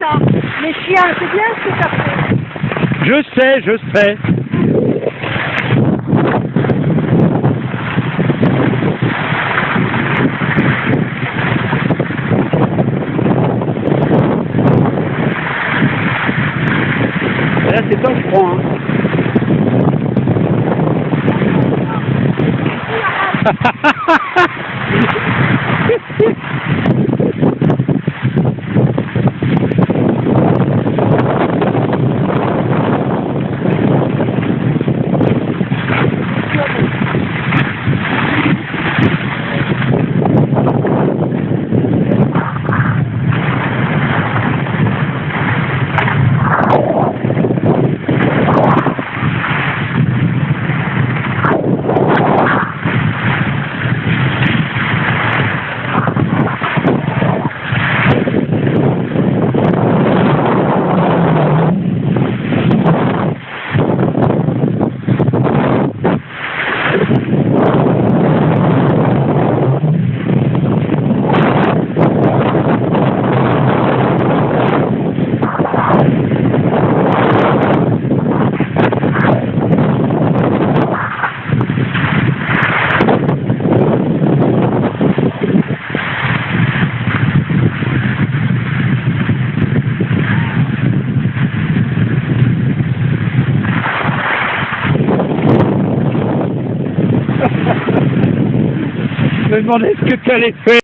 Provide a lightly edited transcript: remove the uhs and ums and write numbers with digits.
ça. Les chiens, c'est bien ce que ça fait. Je sais, je sais. Là, c'est pas franc, hein. Je me demandais ce que tu allais faire.